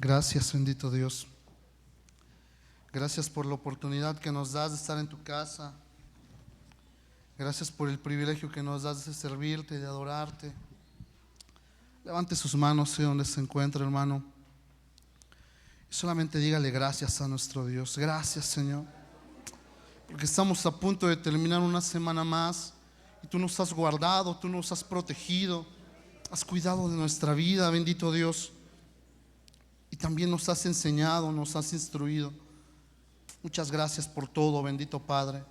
Gracias, bendito Dios. Gracias por la oportunidad que nos das de estar en tu casa. Gracias por el privilegio que nos das de servirte, de adorarte. Levante sus manos donde se encuentra, hermano. Y solamente dígale gracias a nuestro Dios. Gracias, Señor, porque estamos a punto de terminar una semana más y tú nos has guardado, tú nos has protegido, has cuidado de nuestra vida, bendito Dios. Y también nos has enseñado, nos has instruido. Muchas gracias por todo, bendito Padre.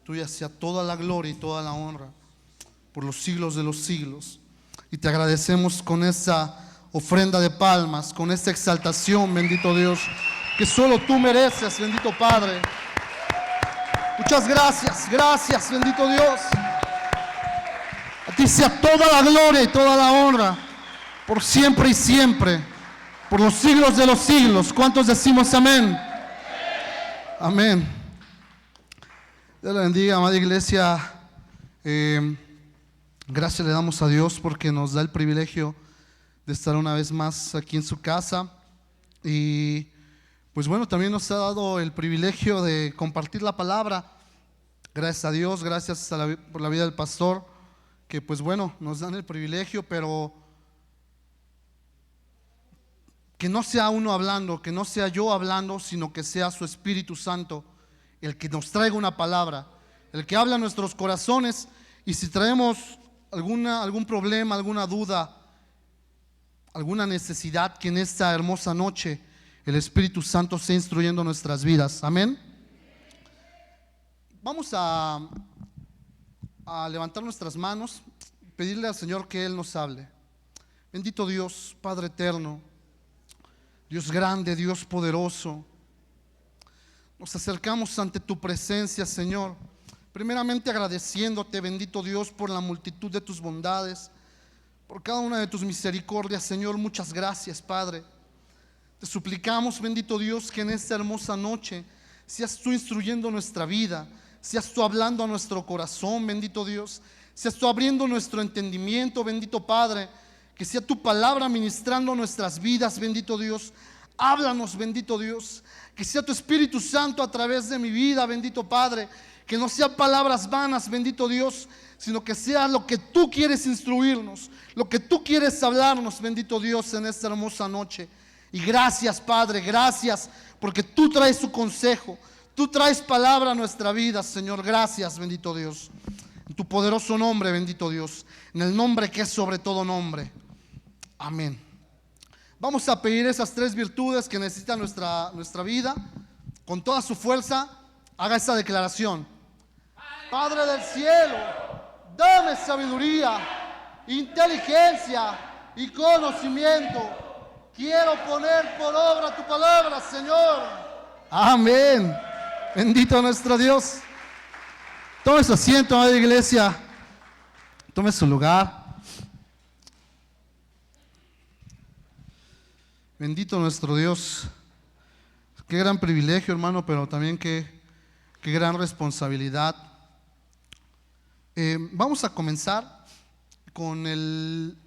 Tuya sea toda la gloria y toda la honra por los siglos de los siglos. Y te agradecemos con esa ofrenda de palmas, con esta exaltación, bendito Dios, que solo tú mereces, bendito Padre. Muchas gracias, gracias, bendito Dios. A ti sea toda la gloria y toda la honra por siempre y siempre, por los siglos de los siglos. ¿Cuántos decimos amén? Amén. Dios la bendiga, amada iglesia. Gracias le damos a Dios porque nos da el privilegio de estar una vez más aquí en su casa. Y pues bueno, también nos ha dado el privilegio de compartir la palabra. Gracias a Dios, gracias por la vida del pastor, que pues bueno, nos dan el privilegio, pero que no sea uno hablando, que no sea yo hablando, sino que sea su Espíritu Santo el que nos traiga una palabra, el que habla a nuestros corazones. Y si traemos algún problema, alguna duda, alguna necesidad, que en esta hermosa noche el Espíritu Santo sea instruyendo nuestras vidas. Amén. Vamos a levantar nuestras manos, pedirle al Señor que Él nos hable. Bendito Dios, Padre eterno, Dios grande, Dios poderoso, nos acercamos ante tu presencia, Señor, primeramente agradeciéndote, bendito Dios, por la multitud de tus bondades, por cada una de tus misericordias, Señor. Muchas gracias, Padre. Te suplicamos, bendito Dios, que en esta hermosa noche seas tú instruyendo nuestra vida, seas tú hablando a nuestro corazón, bendito Dios, seas tú abriendo nuestro entendimiento, bendito Padre, que sea tu palabra ministrando nuestras vidas, bendito Dios. Háblanos, bendito Dios, que sea tu Espíritu Santo a través de mi vida, bendito Padre, que no sean palabras vanas, bendito Dios, sino que sea lo que tú quieres instruirnos, lo que tú quieres hablarnos, bendito Dios, en esta hermosa noche. Y gracias, Padre, gracias, porque tú traes tu consejo, tú traes palabra a nuestra vida, Señor. Gracias, bendito Dios, en tu poderoso nombre, bendito Dios, en el nombre que es sobre todo nombre. Amén. Vamos a pedir esas tres virtudes que necesita nuestra vida. Con toda su fuerza, haga esa declaración. Padre del cielo, dame sabiduría, inteligencia y conocimiento. Quiero poner por obra tu palabra, Señor. Amén. Bendito nuestro Dios. Tome su asiento, amada iglesia. Tome su lugar. Bendito nuestro Dios. Qué gran privilegio, hermano, pero también qué gran responsabilidad. Vamos a comenzar con el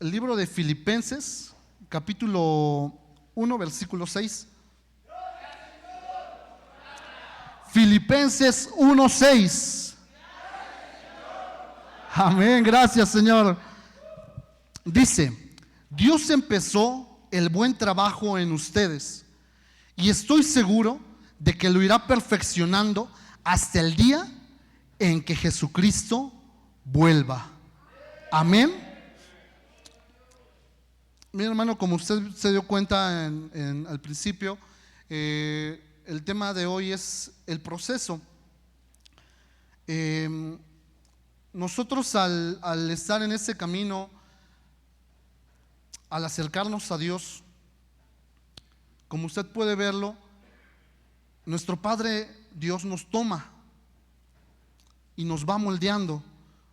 libro de Filipenses, capítulo 1, versículo 6. Filipenses 1, 6. Amén, gracias, Señor. Dice: Dios empezó el buen trabajo en ustedes y estoy seguro de que lo irá perfeccionando hasta el día en que Jesucristo vuelva. Amén. Mi hermano, como usted se dio cuenta al principio, el tema de hoy es el proceso. Nosotros al estar en ese camino, al acercarnos a Dios, como usted puede verlo, nuestro Padre Dios nos toma y nos va moldeando,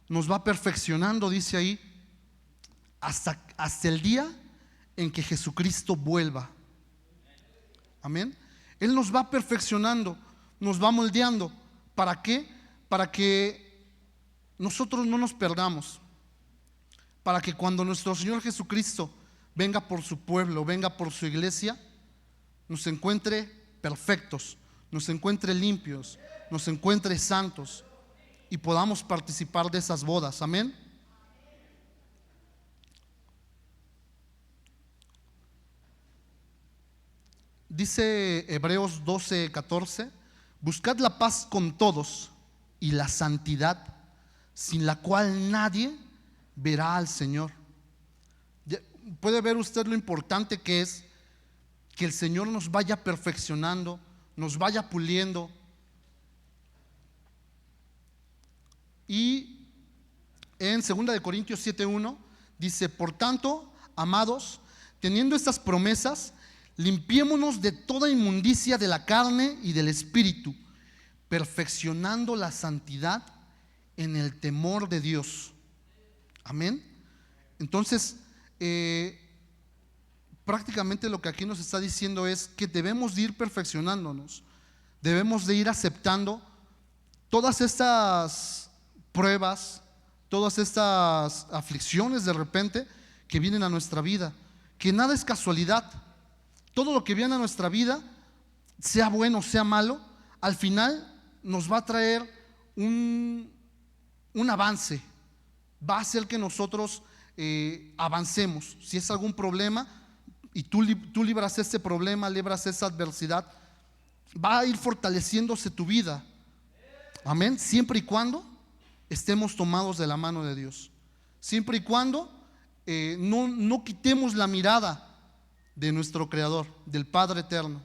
nos va perfeccionando, dice ahí, hasta el día en que Jesucristo vuelva. Amén. Él nos va perfeccionando, nos va moldeando. ¿Para qué? Para que nosotros no nos perdamos, para que cuando nuestro Señor Jesucristo venga por su pueblo, venga por su iglesia, nos encuentre perfectos, nos encuentre limpios, nos encuentre santos y podamos participar de esas bodas. Amén. Dice Hebreos 12:14: buscad la paz con todos y la santidad, sin la cual nadie verá al Señor. Puede ver usted lo importante que es que el Señor nos vaya perfeccionando, nos vaya puliendo. Y en 2 Corintios 7:1 dice: por tanto, amados, teniendo estas promesas, limpiémonos de toda inmundicia de la carne y del espíritu, perfeccionando la santidad en el temor de Dios. Amén. Entonces, prácticamente lo que aquí nos está diciendo es que debemos de ir perfeccionándonos, debemos de ir aceptando todas estas pruebas, todas estas aflicciones de repente que vienen a nuestra vida, que nada es casualidad. Todo lo que viene a nuestra vida, sea bueno, sea malo, al final nos va a traer un avance, va a hacer que nosotros avancemos. Si es algún problema y tú libras ese problema, libras esa adversidad, va a ir fortaleciéndose tu vida. Amén. Siempre y cuando estemos tomados de la mano de Dios, siempre y cuando no quitemos la mirada de nuestro Creador, del Padre eterno,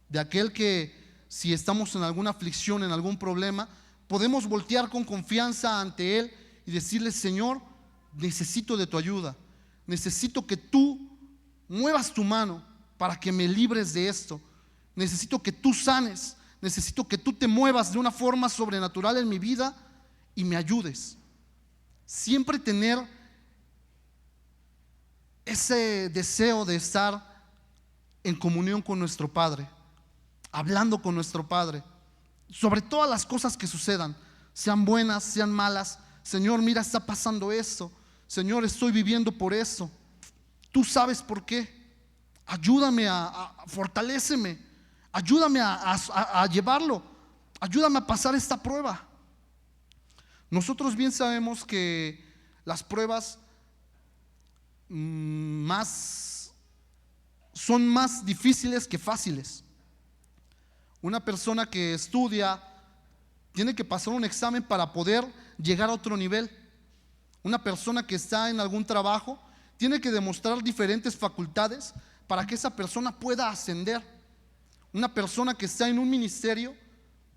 de aquel que, si estamos en alguna aflicción, en algún problema, podemos voltear con confianza ante Él y decirle: Señor, necesito de tu ayuda, necesito que tú muevas tu mano para que me libres de esto, necesito que tú sanes, necesito que tú te muevas de una forma sobrenatural en mi vida y me ayudes. Siempre tener ese deseo de estar en comunión con nuestro Padre, hablando con nuestro Padre sobre todas las cosas que sucedan, sean buenas, sean malas. Señor, mira, está pasando esto. Señor, estoy viviendo por eso. Tú sabes por qué. Ayúdame fortaléceme, ayúdame a llevarlo, ayúdame a pasar esta prueba. Nosotros bien sabemos que las pruebas son más difíciles que fáciles. Una persona que estudia tiene que pasar un examen para poder llegar a otro nivel. Una persona que está en algún trabajo tiene que demostrar diferentes facultades para que esa persona pueda ascender. Una persona que está en un ministerio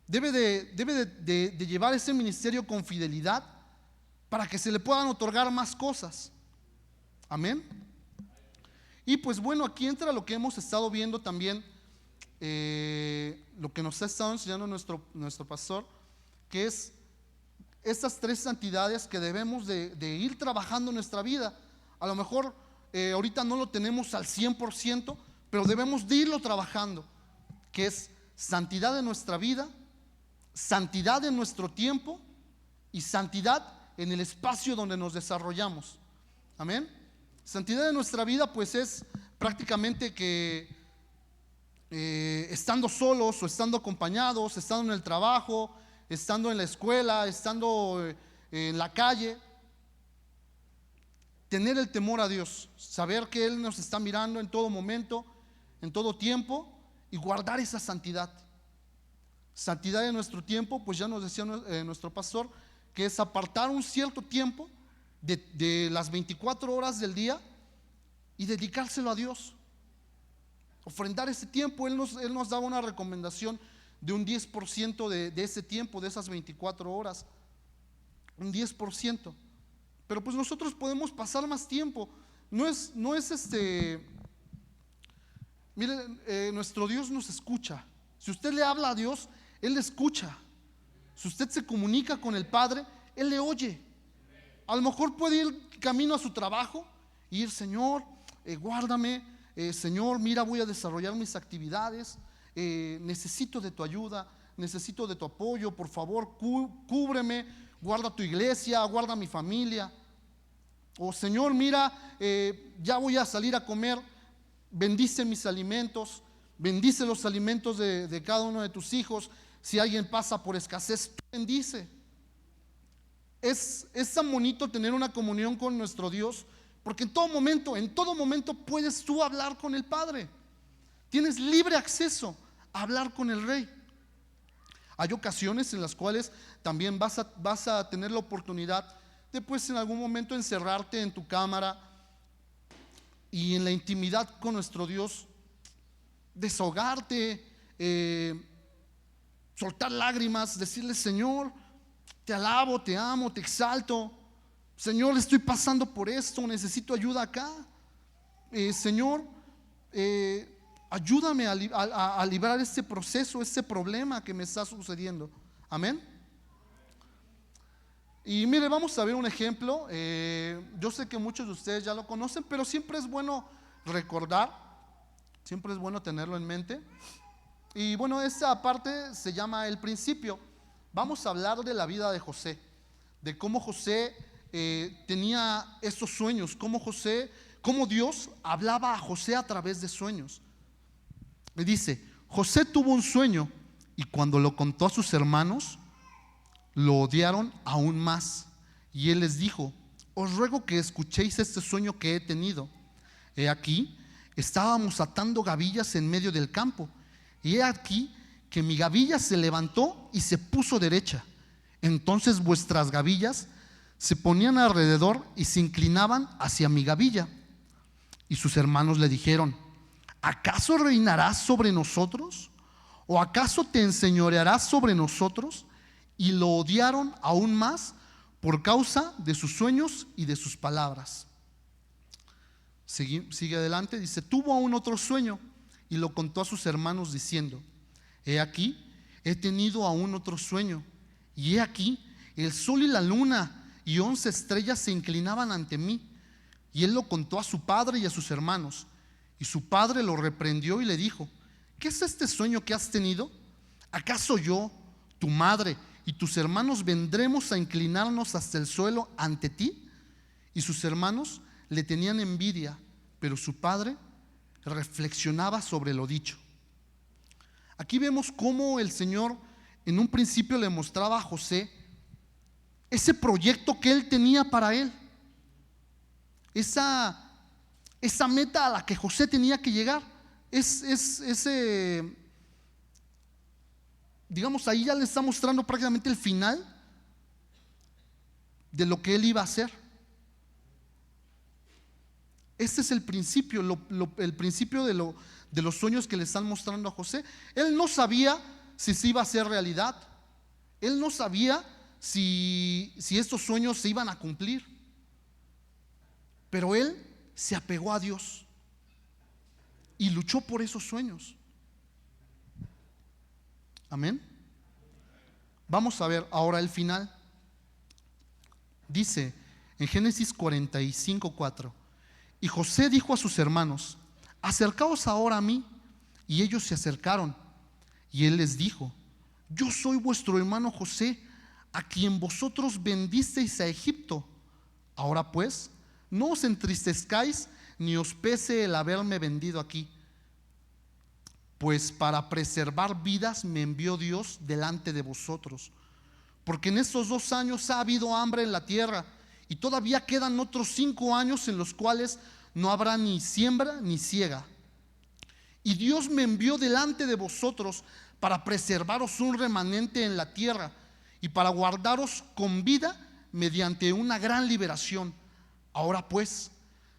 debe de llevar ese ministerio con fidelidad para que se le puedan otorgar más cosas. Amén. Y pues bueno, aquí entra lo que hemos estado viendo también, lo que nos ha estado enseñando nuestro pastor, que es estas tres santidades que debemos de ir trabajando en nuestra vida. A lo mejor ahorita no lo tenemos al 100%, pero debemos de irlo trabajando, que es santidad en nuestra vida, santidad en nuestro tiempo y santidad en el espacio donde nos desarrollamos. Amén. Santidad en nuestra vida pues es prácticamente que estando solos o estando acompañados, estando en el trabajo, estando en la escuela, estando en la calle, tener el temor a Dios, saber que Él nos está mirando en todo momento, en todo tiempo, y guardar esa santidad. Santidad en nuestro tiempo, pues ya nos decía nuestro pastor, que es apartar un cierto tiempo de las 24 horas del día y dedicárselo a Dios, ofrendar ese tiempo. Él nos daba una recomendación de un 10% de ese tiempo, de esas 24 horas, un 10%. Pero pues nosotros podemos pasar más tiempo. No es miren, nuestro Dios nos escucha. Si usted le habla a Dios, Él le escucha. Si usted se comunica con el Padre, Él le oye. A lo mejor puede ir camino a su trabajo y ir: Señor, guárdame, Señor, mira, voy a desarrollar mis actividades, necesito de tu ayuda, necesito de tu apoyo, por favor, cúbreme, guarda tu iglesia, guarda mi familia. O Señor, mira, ya voy a salir a comer, bendice mis alimentos, bendice los alimentos de cada uno de tus hijos. Si alguien pasa por escasez, tú bendice. Es tan bonito tener una comunión con nuestro Dios, porque en todo momento puedes tú hablar con el Padre. Tienes libre acceso a hablar con el Rey. Hay ocasiones en las cuales también vas a tener la oportunidad de, pues, en algún momento encerrarte en tu cámara y en la intimidad con nuestro Dios desahogarte, soltar lágrimas, decirle: Señor, te alabo, te amo, te exalto. Señor, estoy pasando por esto, necesito ayuda acá. Señor, ayúdame a librar este proceso, este problema que me está sucediendo. Amén. Y mire, vamos a ver un ejemplo. Yo sé que muchos de ustedes ya lo conocen, pero siempre es bueno recordar, siempre es bueno tenerlo en mente. Y bueno, esta parte se llama el principio. Vamos a hablar de la vida de José, de cómo José tenía estos sueños, cómo Dios hablaba a José a través de sueños. Me dice: José tuvo un sueño y cuando lo contó a sus hermanos, lo odiaron aún más. Y él les dijo: os ruego que escuchéis este sueño que he tenido. He aquí, estábamos atando gavillas en medio del campo, y he aquí que mi gavilla se levantó y se puso derecha. Entonces vuestras gavillas se ponían alrededor y se inclinaban hacia mi gavilla. Y sus hermanos le dijeron: ¿acaso reinarás sobre nosotros? ¿O acaso te enseñorearás sobre nosotros? Y lo odiaron aún más por causa de sus sueños y de sus palabras. Sigue adelante, dice: tuvo aún otro sueño y lo contó a sus hermanos diciendo: he aquí, he tenido aún otro sueño, y he aquí, el sol y la luna y 11 estrellas se inclinaban ante mí. Y él lo contó a su padre y a sus hermanos. Y su padre lo reprendió y le dijo: ¿qué es este sueño que has tenido? ¿Acaso yo, tu madre y tus hermanos vendremos a inclinarnos hasta el suelo ante ti? Y sus hermanos le tenían envidia, pero su padre reflexionaba sobre lo dicho. Aquí vemos cómo el Señor en un principio le mostraba a José ese proyecto que él tenía para él, esa meta a la que José tenía que llegar. Digamos, ahí ya le está mostrando prácticamente el final de lo que él iba a hacer. Este es el principio, el principio de los sueños que le están mostrando a José. Él no sabía si se iba a hacer realidad. Él no sabía si estos sueños se iban a cumplir. Pero él se apegó a Dios y luchó por esos sueños. Amén. Vamos a ver ahora el final. Dice en Génesis 45:4: y José dijo a sus hermanos: acercaos ahora a mí. Y ellos se acercaron. Y él les dijo: yo soy vuestro hermano José, a quien vosotros vendisteis a Egipto. Ahora pues, no os entristezcáis ni os pese el haberme vendido aquí, pues para preservar vidas me envió Dios delante de vosotros. Porque en estos 2 años ha habido hambre en la tierra, y todavía quedan otros 5 años en los cuales no habrá ni siembra ni siega. Y Dios me envió delante de vosotros para preservaros un remanente en la tierra y para guardaros con vida mediante una gran liberación. Ahora pues,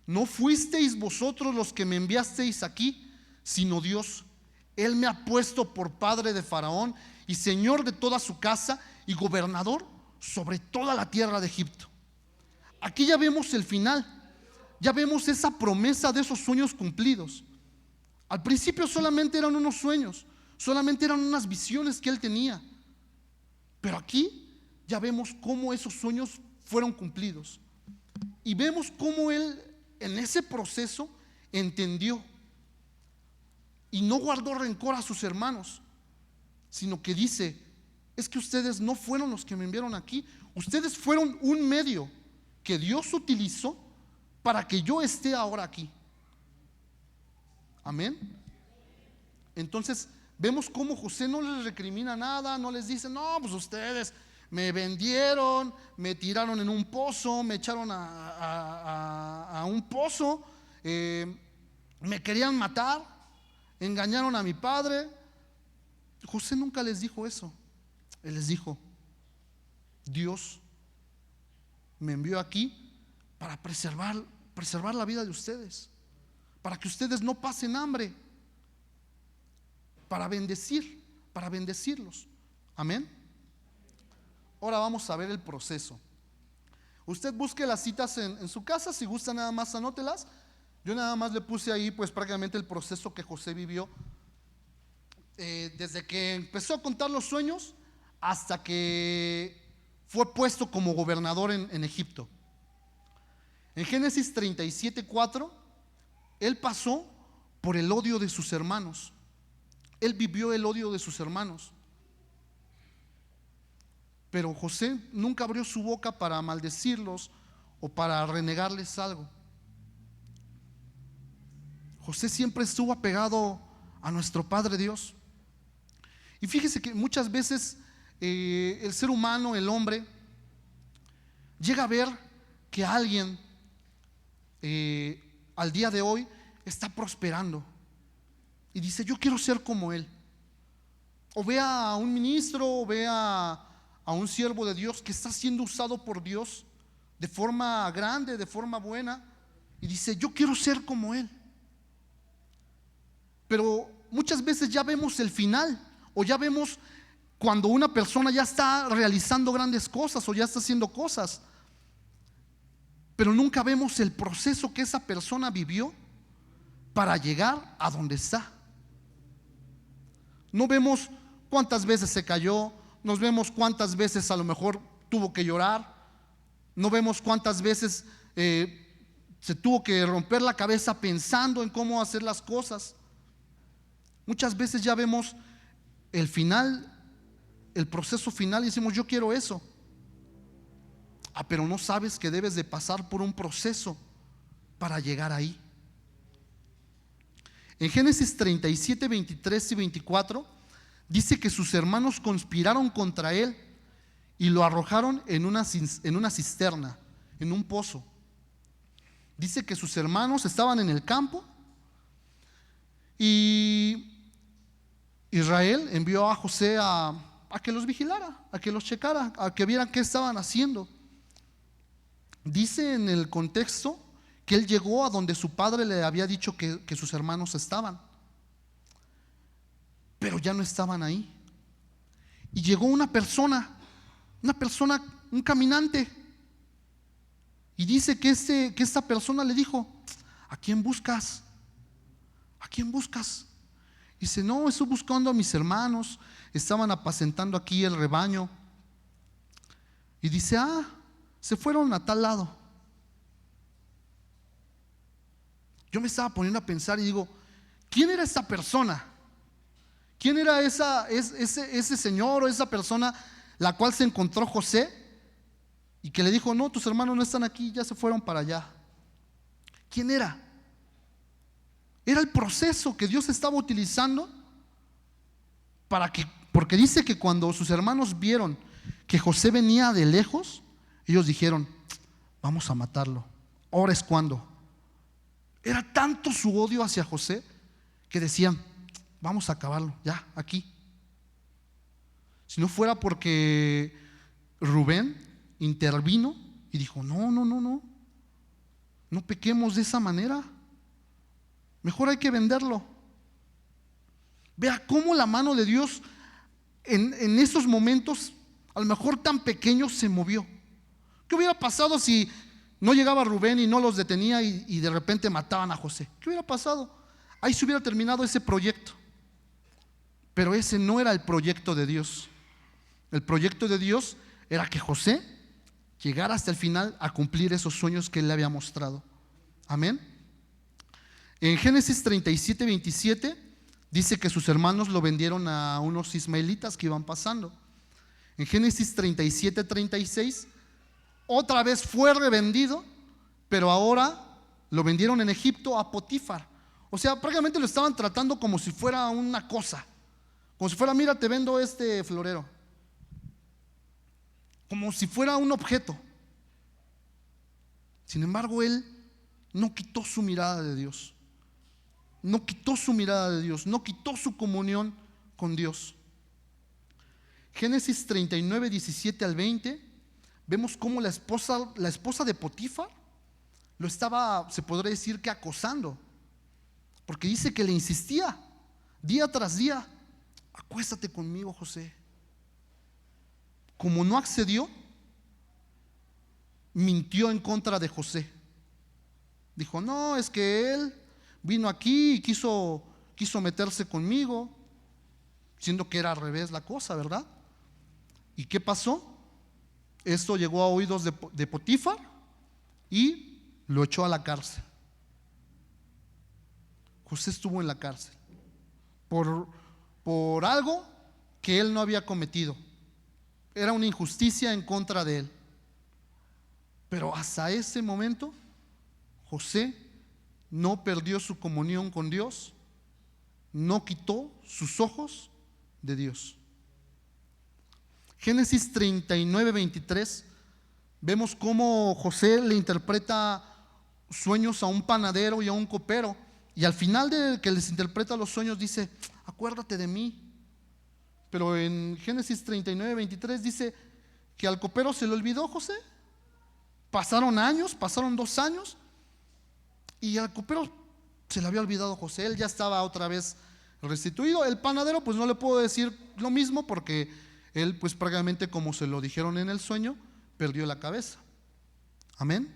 no fuisteis vosotros los que me enviasteis aquí, sino Dios. Él me ha puesto por padre de Faraón y señor de toda su casa y gobernador sobre toda la tierra de Egipto. Aquí ya vemos el final, ya vemos esa promesa de esos sueños cumplidos. Al principio solamente eran unos sueños, solamente eran unas visiones que él tenía, pero aquí ya vemos cómo esos sueños fueron cumplidos. Y vemos cómo él en ese proceso entendió y no guardó rencor a sus hermanos, sino que dice: es que ustedes no fueron los que me enviaron aquí, ustedes fueron un medio que Dios utilizó para que yo esté ahora aquí. Amén. Entonces vemos cómo José no les recrimina nada, no les dice, no, pues ustedes me vendieron, me tiraron en un pozo, me echaron a un pozo, me querían matar, engañaron a mi padre. José nunca les dijo eso. Él les dijo, Dios me envió aquí para preservar la vida de ustedes, para que ustedes no pasen hambre, para bendecirlos. Amén. Ahora vamos a ver el proceso. Usted busque las citas en su casa, si gusta nada más anótelas. Yo nada más le puse ahí pues prácticamente el proceso que José vivió, desde que empezó a contar los sueños hasta que fue puesto como gobernador en Egipto. En Génesis 37:4, él pasó por el odio de sus hermanos. Él vivió el odio de sus hermanos. Pero José nunca abrió su boca para maldecirlos o para renegarles algo. José siempre estuvo apegado a nuestro Padre Dios. Y fíjese que muchas veces el ser humano, el hombre, llega a ver que alguien al día de hoy está prosperando y dice, yo quiero ser como él. O ve a un ministro, o ve a un siervo de Dios que está siendo usado por Dios de forma grande, de forma buena, y dice, yo quiero ser como él. Pero muchas veces ya vemos el final, o ya vemos cuando una persona ya está realizando grandes cosas o ya está haciendo cosas, pero nunca vemos el proceso que esa persona vivió para llegar a donde está. No vemos cuántas veces se cayó, no vemos cuántas veces a lo mejor tuvo que llorar, no vemos cuántas veces se tuvo que romper la cabeza pensando en cómo hacer las cosas. Muchas veces ya vemos el final, el proceso final, y decimos, yo quiero eso. Pero no sabes que debes de pasar por un proceso para llegar ahí. En Génesis 37, 23 y 24 dice que sus hermanos conspiraron contra él y lo arrojaron en una cisterna, en un pozo. Dice que sus hermanos estaban en el campo y Israel envió a José a que los vigilara, a que los checara, a que vieran qué estaban haciendo. Dice en el contexto que él llegó a donde su padre le había dicho que sus hermanos estaban, pero ya no estaban ahí. Y llegó una persona, un caminante, y dice que esta persona le dijo, ¿a quién buscas? ¿A quién buscas? Y dice, no, estoy buscando a mis hermanos, estaban apacentando aquí el rebaño. Y dice, se fueron a tal lado. Yo me estaba poniendo a pensar y digo, ¿quién era esa persona? ¿Quién era ese señor o esa persona la cual se encontró José y que le dijo, no, tus hermanos no están aquí, ya se fueron para allá? ¿Quién era? Era el proceso que Dios estaba utilizando porque dice que cuando sus hermanos vieron que José venía de lejos, ellos dijeron, vamos a matarlo, ahora es cuando. Era tanto su odio hacia José que decían, vamos a acabarlo, ya, aquí. Si no fuera porque Rubén intervino y dijo, no pequemos de esa manera, mejor hay que venderlo. Vea cómo la mano de Dios en esos momentos, a lo mejor tan pequeños, se movió. ¿Qué hubiera pasado si no llegaba Rubén y no los detenía y de repente mataban a José? ¿Qué hubiera pasado? Ahí se hubiera terminado ese proyecto. Pero ese no era el proyecto de Dios. El proyecto de Dios era que José llegara hasta el final a cumplir esos sueños que él le había mostrado. Amén. En Génesis 37, 27 dice que sus hermanos lo vendieron a unos ismaelitas que iban pasando. En Génesis 37, 36 otra vez fue revendido, pero ahora lo vendieron en Egipto a Potifar. O sea, prácticamente lo estaban tratando como si fuera una cosa, como si fuera, mira, te vendo este florero, como si fuera un objeto. Sin embargo, él no quitó su mirada de Dios, no quitó su mirada de Dios, no quitó su comunión con Dios. Génesis 39, 17 al 20, vemos cómo la esposa de Potifar lo estaba, se podría decir que acosando, porque dice que le insistía día tras día: acuéstate conmigo, José. Como no accedió, mintió en contra de José. Dijo: no, es que él vino aquí y quiso meterse conmigo, siendo que era al revés la cosa, ¿verdad? ¿Y qué pasó? Esto llegó a oídos de Potifar y lo echó a la cárcel. José estuvo en la cárcel por algo que él no había cometido. Era una injusticia en contra de él. Pero hasta ese momento José no perdió su comunión con Dios, no quitó sus ojos de Dios. Génesis 39, 23, vemos cómo José le interpreta sueños a un panadero y a un copero, y al final de que les interpreta los sueños dice: acuérdate de mí. Pero en Génesis 39, 23 dice que al copero se le olvidó José. Pasaron años, pasaron 2 años, y al copero se le había olvidado José. Él ya estaba otra vez restituido. El panadero, pues no le puedo decir lo mismo, porque él, pues prácticamente, como se lo dijeron en el sueño, perdió la cabeza. Amén.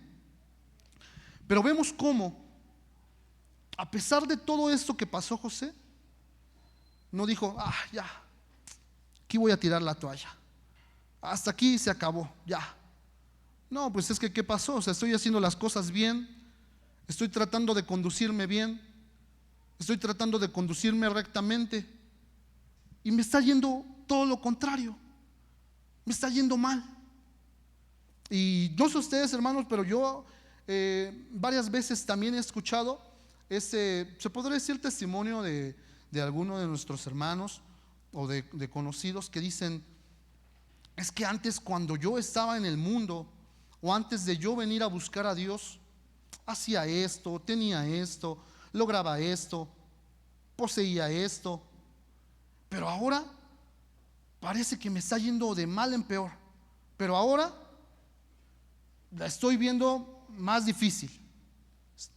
Pero vemos cómo, a pesar de todo esto que pasó, José no dijo: ya, aquí voy a tirar la toalla, hasta aquí se acabó, ya. No, pues es que ¿qué pasó? O sea, estoy haciendo las cosas bien, estoy tratando de conducirme bien, estoy tratando de conducirme rectamente, y me está yendo todo lo contrario, me está yendo mal. Y no sé ustedes, hermanos, pero yo varias veces también he escuchado se podría decir, testimonio de alguno de nuestros hermanos o de conocidos que dicen: es que antes, cuando yo estaba en el mundo, o antes de yo venir a buscar a Dios, hacía esto, tenía esto, lograba esto, poseía esto, pero ahora parece que me está yendo de mal en peor. Pero ahora la estoy viendo más difícil,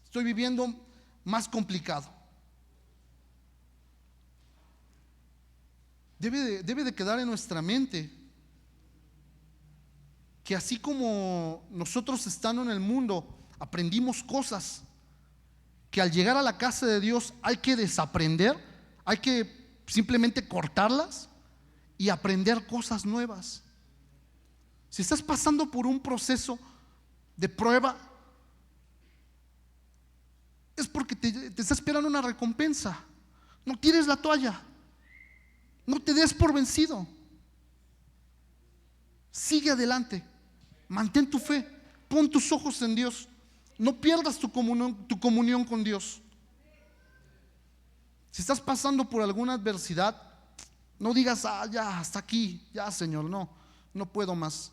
estoy viviendo más complicado. Debe de quedar en nuestra mente que así como nosotros, estando en el mundo, aprendimos cosas que al llegar a la casa de Dios hay que desaprender, hay que simplemente cortarlas y aprender cosas nuevas. Si estás pasando por un proceso de prueba, es porque te está esperando una recompensa. No tires la toalla, no te des por vencido, sigue adelante, mantén tu fe, pon tus ojos en Dios, no pierdas tu comunión con Dios. Si estás pasando por alguna adversidad, no digas: ya, hasta aquí, ya, Señor, no puedo más.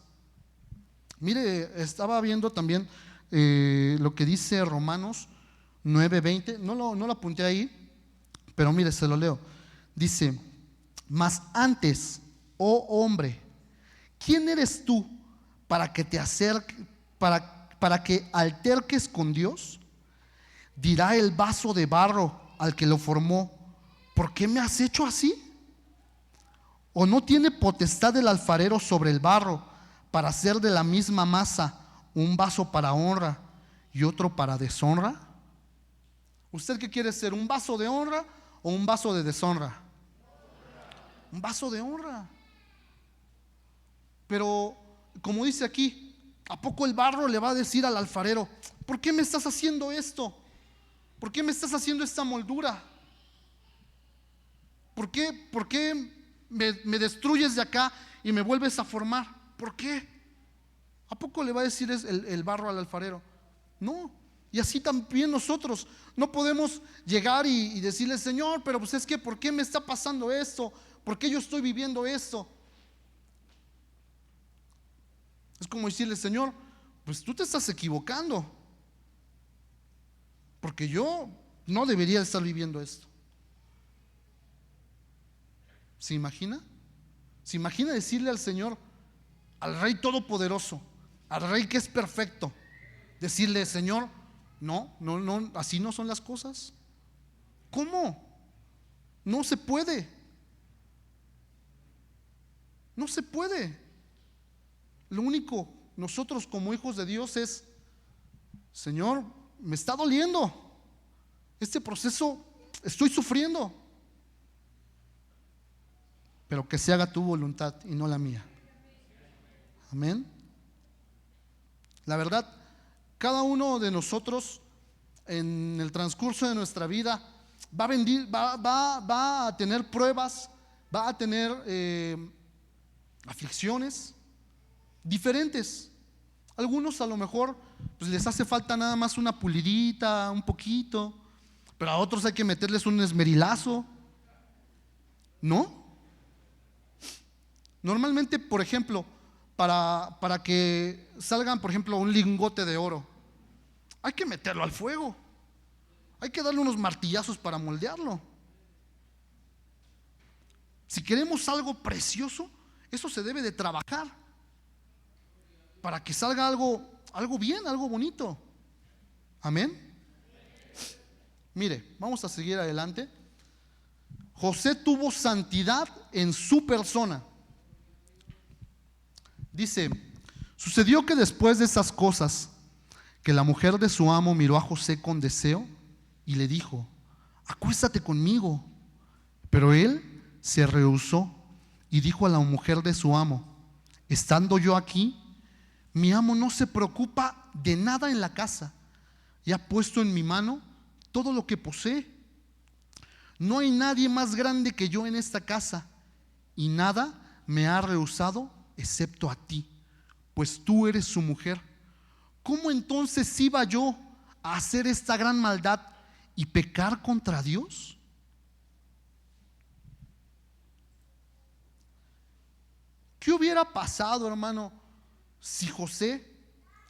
Mire, estaba viendo también lo que dice Romanos 9:20, no lo apunté ahí, pero mire, se lo leo. Dice: mas antes, oh hombre, ¿quién eres tú para que te acerques, para que alterques con Dios? Dirá el vaso de barro al que lo formó: ¿por qué me has hecho así? ¿O no tiene potestad el alfarero sobre el barro para hacer de la misma masa un vaso para honra y otro para deshonra? ¿Usted qué quiere ser? ¿Un vaso de honra o un vaso de deshonra? Un vaso de honra. Pero como dice aquí, ¿a poco el barro le va a decir al alfarero: ¿por qué me estás haciendo esto? ¿Por qué me estás haciendo esta moldura? ¿Por qué me destruyes de acá y me vuelves a formar? ¿Por qué? ¿A poco le va a decir el barro al alfarero? No, Y así también nosotros no podemos llegar y decirle: Señor, pero pues es que ¿por qué me está pasando esto? ¿Por qué yo estoy viviendo esto? Es como decirle: Señor, pues tú te estás equivocando, porque yo no debería estar viviendo esto. ¿Se imagina? ¿Se imagina decirle al Señor, al Rey Todopoderoso, al Rey que es perfecto, decirle: Señor, no, así no son las cosas? ¿Cómo? No se puede. No se puede. Lo único, nosotros como hijos de Dios es: Señor, me está doliendo este proceso, estoy sufriendo, pero que se haga tu voluntad y no la mía. Amén. La verdad, cada uno de nosotros en el transcurso de nuestra vida va a tener pruebas, va a tener aflicciones diferentes. Algunos a lo mejor pues les hace falta nada más una pulidita, un poquito, pero a otros hay que meterles un esmerilazo, ¿no? Normalmente, por ejemplo, para que salgan, por ejemplo, un lingote de oro, hay que meterlo al fuego, hay que darle unos martillazos para moldearlo. Si queremos algo precioso, eso se debe de trabajar para que salga algo bien, algo bonito. Amén. Mire, vamos a seguir adelante. José tuvo santidad en su persona. Dice: sucedió que después de esas cosas, que la mujer de su amo miró a José con deseo y le dijo: acuéstate conmigo. Pero él se rehusó y dijo a la mujer de su amo: estando yo aquí, mi amo no se preocupa de nada en la casa y ha puesto en mi mano todo lo que posee. No hay nadie más grande que yo en esta casa, y nada me ha rehusado excepto a ti, pues tú eres su mujer. ¿Cómo entonces iba yo a hacer esta gran maldad y pecar contra Dios? ¿Qué hubiera pasado, hermano, si José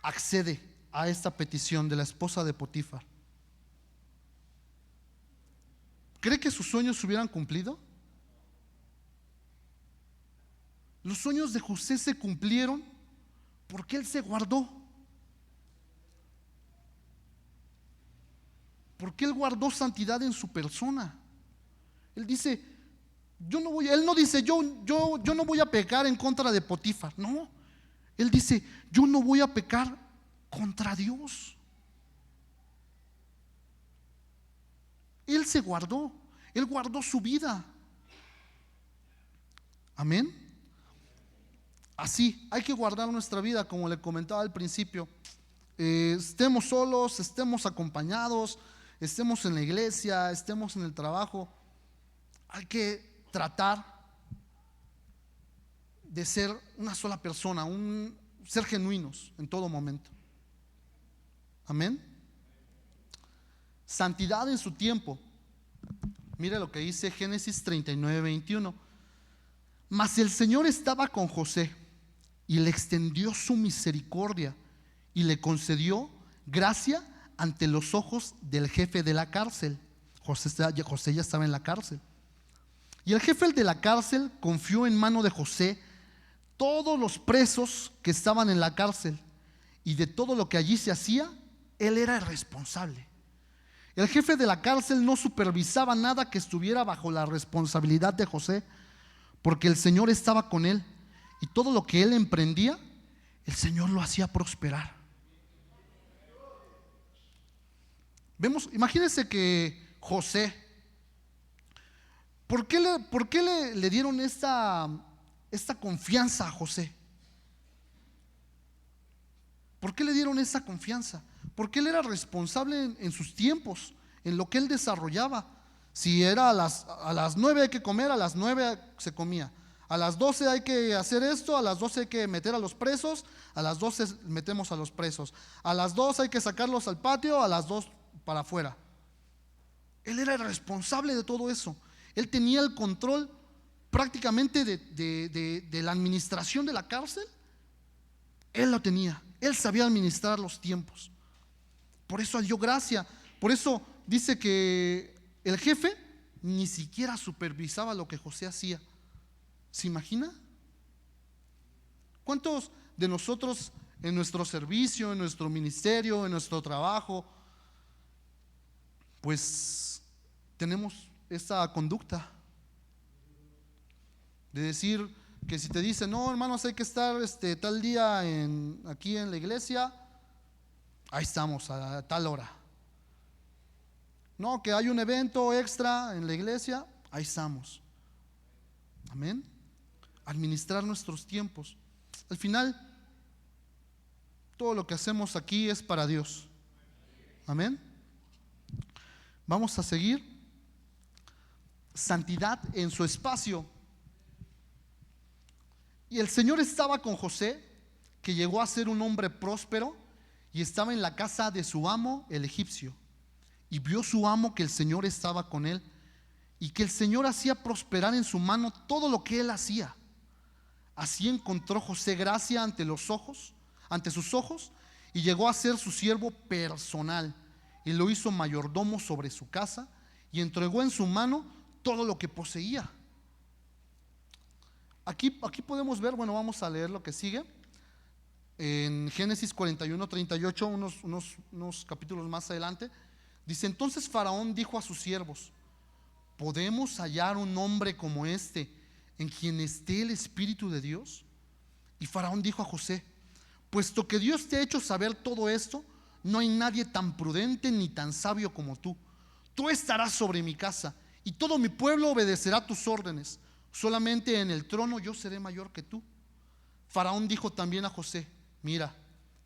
accede a esta petición de la esposa de Potifar? ¿Cree que sus sueños se hubieran cumplido? Los sueños de José se cumplieron porque él se guardó, porque él guardó santidad en su persona. Él dice: él no dice yo no voy a pecar en contra de Potifar. No, él dice: yo no voy a pecar contra Dios. Él se guardó, él guardó su vida. Amén. Así hay que guardar nuestra vida, como le comentaba al principio. Estemos solos, estemos acompañados, estemos en la iglesia, estemos en el trabajo, hay que tratar de ser una sola persona, ser genuinos en todo momento. Amén. Santidad en su tiempo. Mire lo que dice Génesis 39:21. Mas el Señor estaba con José y le extendió su misericordia y le concedió gracia ante los ojos del jefe de la cárcel. José ya estaba en la cárcel. Y el jefe de la cárcel confió en mano de José todos los presos que estaban en la cárcel, y de todo lo que allí se hacía, él era el responsable. El jefe de la cárcel no supervisaba nada que estuviera bajo la responsabilidad de José, porque el Señor estaba con él, y todo lo que él emprendía, el Señor lo hacía prosperar. Imagínense que José, ¿por qué le dieron esta confianza a José? ¿Por qué le dieron esa confianza? Porque él era responsable en sus tiempos, en lo que él desarrollaba. Si era a las 9 hay que comer, a las 9 se comía. A las 12 hay que hacer esto, a las 12 hay que meter a los presos, a las 12 metemos a los presos, a las 2 hay que sacarlos al patio, a las 2 para afuera. Él era el responsable de todo eso. Él tenía el control prácticamente de la administración de la cárcel. Él lo tenía, él sabía administrar los tiempos. Por eso dio gracia. Por eso dice que el jefe ni siquiera supervisaba lo que José hacía. ¿Se imagina? ¿Cuántos de nosotros en nuestro servicio, en nuestro ministerio, en nuestro trabajo, pues tenemos esa conducta de decir que si te dicen, no, hermanos, hay que estar tal día aquí en la iglesia, ahí estamos a tal hora? No, que hay un evento extra en la iglesia, ahí estamos. Amén. Administrar nuestros tiempos. Al final, todo lo que hacemos aquí es para Dios. Amén. Vamos a seguir. Santidad en su espacio. Y el Señor estaba con José, que llegó a ser un hombre próspero, y estaba en la casa de su amo, el egipcio. Y vio su amo que el Señor estaba con él, y que el Señor hacía prosperar en su mano todo lo que él hacía. Así encontró José gracia ante sus ojos, y llegó a ser su siervo personal, y lo hizo mayordomo sobre su casa, y entregó en su mano todo lo que poseía. Aquí podemos ver, bueno, vamos a leer lo que sigue en Génesis 41-38, unos capítulos más adelante. Dice: entonces Faraón dijo a sus siervos: ¿podemos hallar un hombre como este en quien esté el Espíritu de Dios? Y Faraón dijo a José: puesto que Dios te ha hecho saber todo esto, no hay nadie tan prudente ni tan sabio como tú. Tú estarás sobre mi casa, y todo mi pueblo obedecerá tus órdenes. Solamente en el trono yo seré mayor que tú. Faraón dijo también a José: mira,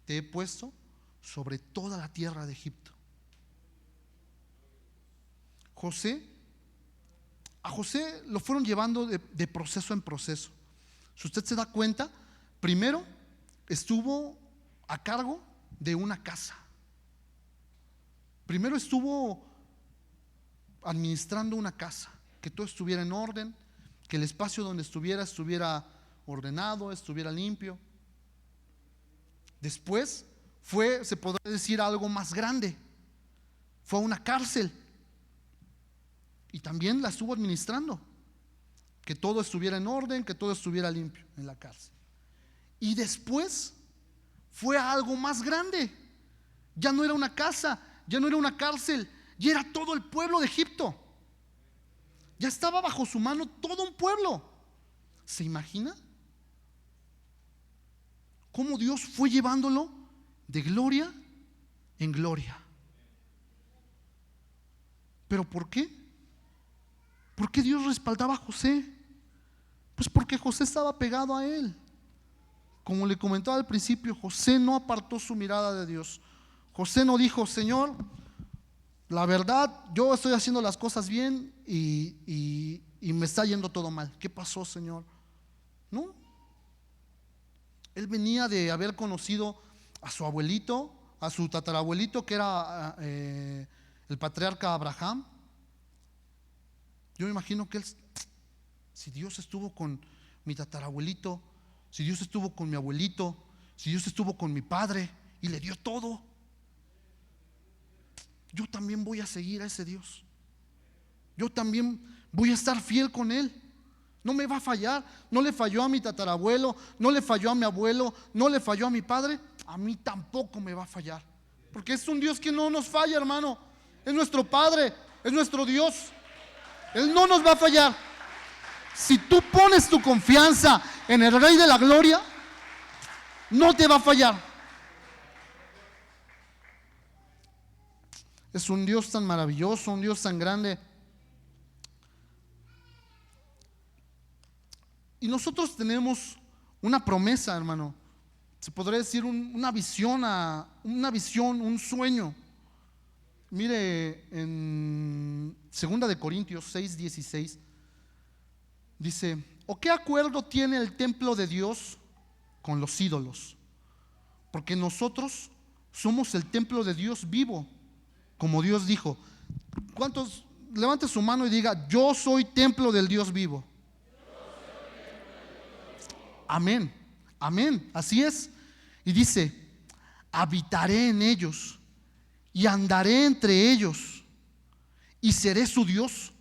te he puesto sobre toda la tierra de Egipto. A José lo fueron llevando de proceso en proceso. Si usted se da cuenta, primero estuvo a cargo de una casa. Primero estuvo administrando una casa, que todo estuviera en orden, que el espacio donde estuviera ordenado, estuviera limpio. Después fue, se podría decir, algo más grande. Fue a una cárcel y también la estuvo administrando, que todo estuviera en orden, que todo estuviera limpio en la cárcel. Y después fue a algo más grande. Ya no era una casa, ya no era una cárcel, ya era todo el pueblo de Egipto. Ya estaba bajo su mano todo un pueblo. ¿Se imagina cómo Dios fue llevándolo de gloria en gloria? ¿Pero por qué? ¿Por qué Dios respaldaba a José? Pues porque José estaba pegado a él. Como le comentaba al principio, José no apartó su mirada de Dios. José no dijo: Señor, la verdad, yo estoy haciendo las cosas bien y me está yendo todo mal. ¿Qué pasó, Señor? No. Él venía de haber conocido a su abuelito, a su tatarabuelito, que era el patriarca Abraham. Yo me imagino que él, si Dios estuvo con mi tatarabuelito, si Dios estuvo con mi abuelito, si Dios estuvo con mi padre y le dio todo, yo también voy a seguir a ese Dios. Yo también voy a estar fiel con Él. No me va a fallar. No le falló a mi tatarabuelo, no le falló a mi abuelo, no le falló a mi padre. A mí tampoco me va a fallar, porque es un Dios que no nos falla, hermano. Es nuestro Padre, es nuestro Dios. Él no nos va a fallar. Si tú pones tu confianza en el Rey de la Gloria, no te va a fallar. Es un Dios tan maravilloso, un Dios tan grande. Y nosotros tenemos una promesa, hermano. Se podría decir una visión, un sueño. Mire, en 2 de Corintios 6:16 dice: ¿O qué acuerdo tiene el templo de Dios con los ídolos? Porque nosotros somos el templo de Dios vivo, como Dios dijo. ¿Cuántos? Levante su mano y diga: yo soy templo del Dios vivo. Amén, amén, así es. Y dice: habitaré en ellos y andaré entre ellos y seré su Dios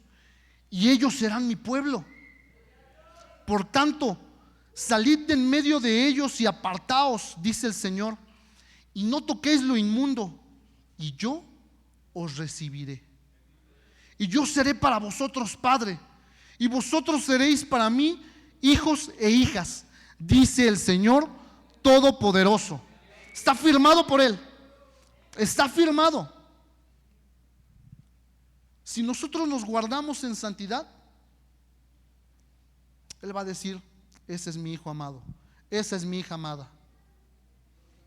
y ellos serán mi pueblo. Por tanto, salid de en medio de ellos y apartaos, dice el Señor, y no toquéis lo inmundo, y yo os recibiré. Y yo seré para vosotros padre, y vosotros seréis para mí hijos e hijas, dice el Señor Todopoderoso. Está firmado por Él, está firmado. Si nosotros nos guardamos en santidad, Él va a decir: ese es mi hijo amado, esa es mi hija amada.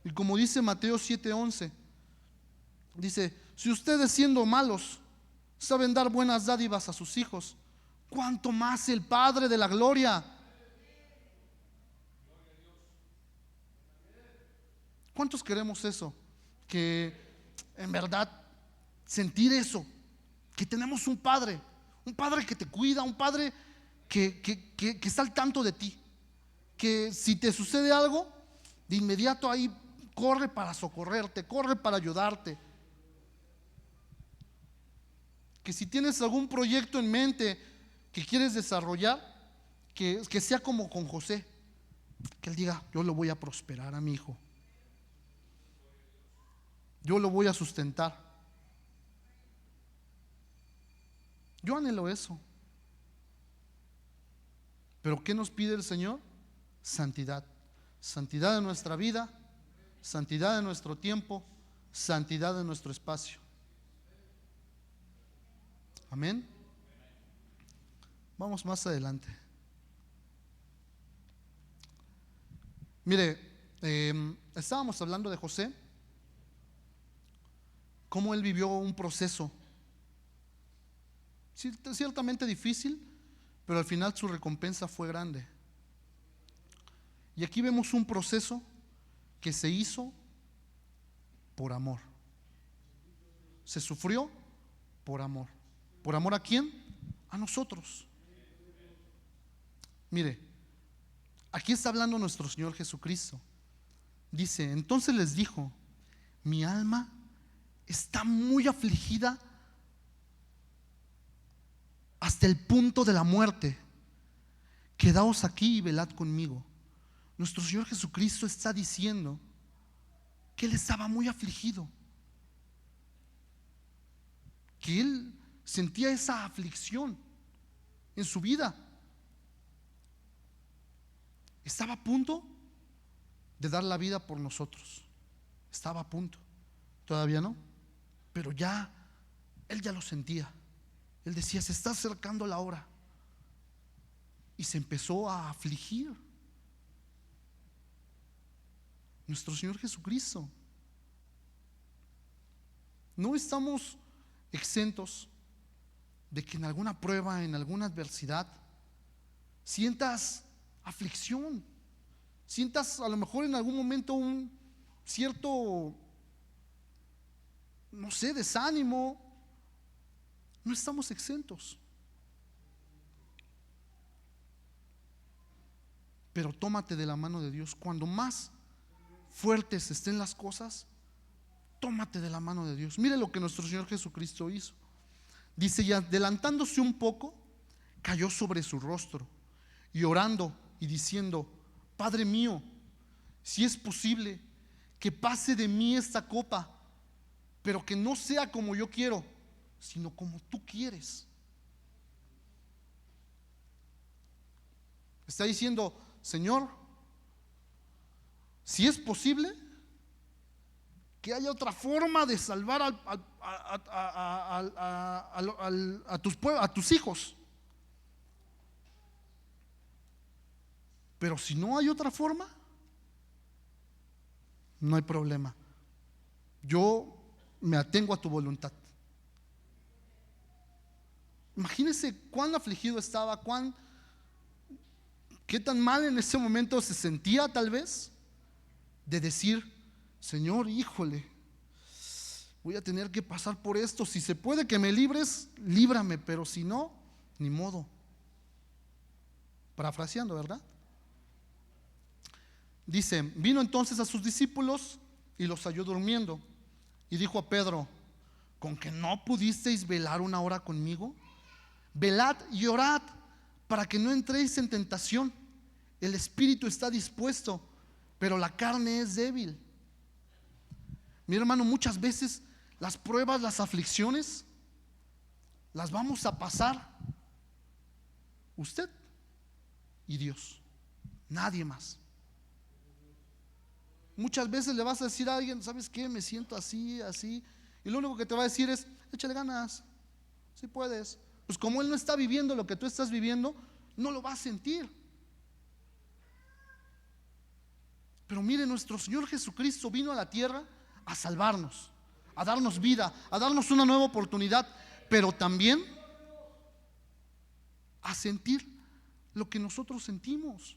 Y como dice Mateo 7:11, dice: si ustedes, siendo malos, saben dar buenas dádivas a sus hijos, ¿cuánto más el Padre de la gloria? ¿Cuántos queremos eso? Que en verdad sentir eso, que tenemos un Padre que te cuida, un Padre que está al tanto de ti, que si te sucede algo, de inmediato ahí corre para socorrerte, corre para ayudarte. Que si tienes algún proyecto en mente que quieres desarrollar, que sea como con José, que él diga: yo lo voy a prosperar a mi hijo, yo lo voy a sustentar. Yo anhelo eso. Pero ¿qué nos pide el Señor? Santidad. Santidad de nuestra vida, santidad de nuestro tiempo, santidad de nuestro espacio. Amén. Vamos más adelante. Mire, estábamos hablando de José, cómo él vivió un proceso ciertamente difícil, pero al final su recompensa fue grande. Y aquí vemos un proceso que se hizo por amor. Se sufrió por amor. ¿Por amor a quién? A nosotros. Mire, aquí está hablando nuestro Señor Jesucristo. Dice: entonces les dijo: mi alma está muy afligida hasta el punto de la muerte. Quedaos aquí y velad conmigo. Nuestro Señor Jesucristo está diciendo que Él estaba muy afligido, que Él sentía esa aflicción en su vida. Estaba a punto de dar la vida por nosotros. Estaba a punto. Todavía no, pero ya Él ya lo sentía. Él decía: se está acercando la hora. Y se empezó a afligir. Nuestro Señor Jesucristo. No estamos exentos de que en alguna prueba, en alguna adversidad, sientas aflicción, sientas a lo mejor en algún momento un cierto, no sé, desánimo. No estamos exentos. Pero tómate de la mano de Dios. Cuando más fuertes estén las cosas, tómate de la mano de Dios. Mire lo que nuestro Señor Jesucristo hizo. Dice: y adelantándose un poco, cayó sobre su rostro y orando y diciendo: Padre mío, si es posible, que pase de mí esta copa, pero que no sea como yo quiero, sino como tú quieres. Está diciendo: Señor, si es posible, que haya otra forma de salvar a tus hijos. Pero si no hay otra forma, no hay problema. Yo me atengo a tu voluntad. Imagínense cuán afligido estaba, cuán ¿Qué tan mal en ese momento se sentía tal vez? De decir, Señor, híjole, voy a tener que pasar por esto. Si se puede que me libres, líbrame, pero si no, ni modo. Parafraseando, ¿verdad? Dice, vino entonces a sus discípulos y los halló durmiendo. Y dijo a Pedro, ¿con que no pudisteis velar una hora conmigo? Velad y orad para que no entréis en tentación. El espíritu está dispuesto, pero la carne es débil. Mi hermano, muchas veces las pruebas, las aflicciones, las vamos a pasar usted y Dios, nadie más. Muchas veces le vas a decir a alguien, ¿sabes qué? Me siento así, así. Y lo único que te va a decir es, échale ganas, si puedes. Pues como él no está viviendo lo que tú estás viviendo, no lo va a sentir. Pero mire, nuestro Señor Jesucristo vino a la tierra a salvarnos, a darnos vida, a darnos una nueva oportunidad, pero también a sentir lo que nosotros sentimos.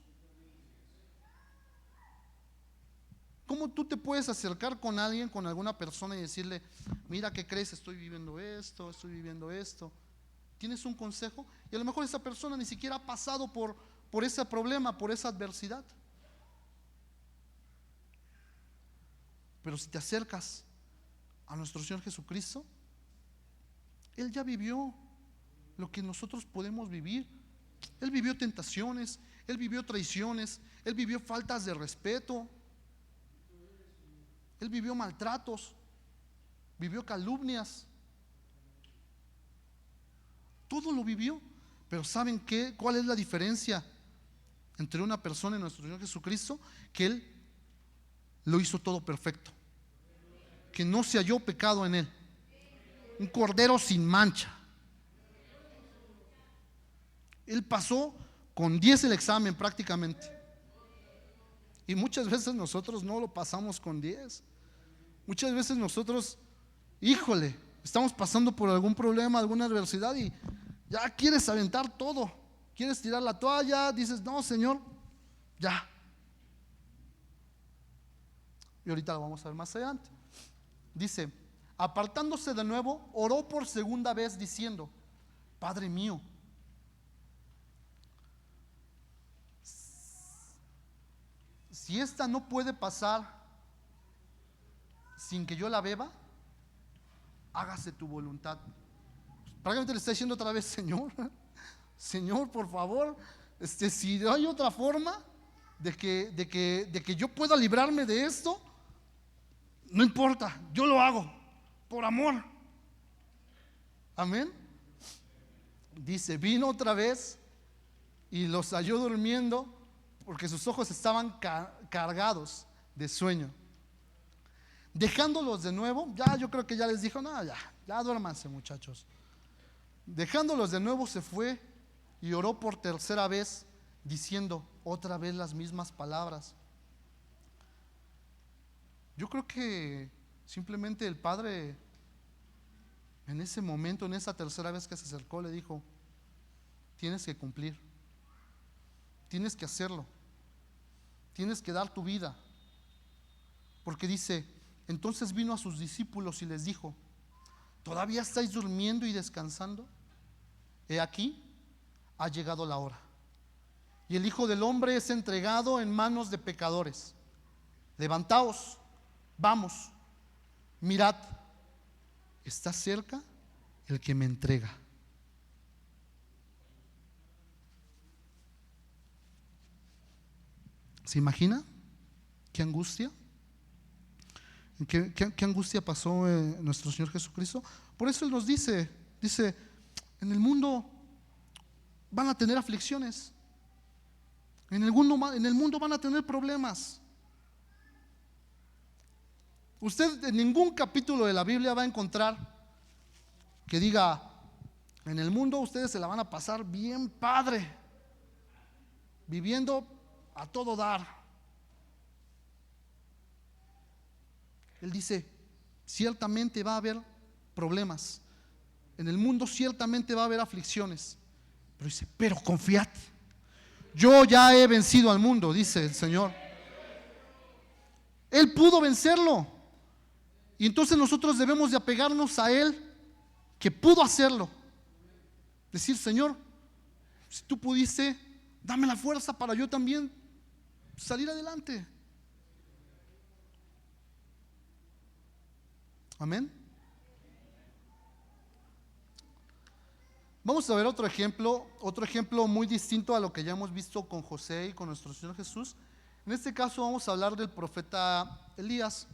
¿Cómo tú te puedes acercar con alguien, con alguna persona y decirle, mira, ¿qué crees? Estoy viviendo esto. ¿Tienes un consejo? Y a lo mejor esa persona ni siquiera ha pasado por ese problema, por esa adversidad. Pero si te acercas a nuestro Señor Jesucristo, Él ya vivió lo que nosotros podemos vivir. Él vivió tentaciones, Él vivió traiciones, Él vivió faltas de respeto, Él vivió maltratos, vivió calumnias. Todo lo vivió. Pero ¿saben qué? ¿Cuál es la diferencia entre una persona y nuestro Señor Jesucristo? Que Él lo hizo todo perfecto, que no se halló pecado en Él. Un cordero sin mancha. Él pasó con 10 el examen prácticamente. Y muchas veces nosotros no lo pasamos con 10. Muchas veces nosotros, híjole, estamos pasando por algún problema, alguna adversidad y ya quieres aventar todo. Quieres tirar la toalla, dices, no, Señor, ya. Y ahorita lo vamos a ver más adelante. Dice, apartándose de nuevo, oró por segunda vez diciendo, Padre mío, si esta no puede pasar sin que yo la beba, hágase tu voluntad. Prácticamente le está diciendo otra vez, Señor, por favor, si hay otra forma de que yo pueda librarme de esto, no importa, yo lo hago por amor. Amén. Dice, vino otra vez y los halló durmiendo porque sus ojos estaban cargados de sueño. Dejándolos de nuevo, yo creo que ya les dijo, no, ya duérmanse, muchachos. Dejándolos de nuevo se fue y oró por tercera vez, diciendo otra vez las mismas palabras. Yo creo que simplemente el Padre en ese momento, en esa tercera vez que se acercó, le dijo, tienes que cumplir, tienes que hacerlo, tienes que dar tu vida. Porque dice, entonces vino a sus discípulos y les dijo, ¿todavía estáis durmiendo y descansando? He aquí, ha llegado la hora, y el Hijo del Hombre es entregado en manos de pecadores. Levantaos, vamos, mirad, está cerca el que me entrega. ¿Se imagina? ¿Qué angustia? ¿Qué angustia pasó nuestro Señor Jesucristo? Por eso Él nos dice, en el mundo van a tener aflicciones, en el mundo van a tener problemas. Usted en ningún capítulo de la Biblia va a encontrar que diga, en el mundo ustedes se la van a pasar bien padre, viviendo a todo dar. Él dice, ciertamente va a haber problemas, en el mundo ciertamente va a haber aflicciones, pero dice, pero confiad, Yo ya he vencido al mundo, dice el Señor. Él pudo vencerlo. Y entonces nosotros debemos de apegarnos a Él, que pudo hacerlo. Decir, Señor, si tú pudiste, dame la fuerza para yo también salir adelante. Amén. Vamos a ver otro ejemplo muy distinto a lo que ya hemos visto con José y con nuestro Señor Jesús. En este caso vamos a hablar del profeta Elías.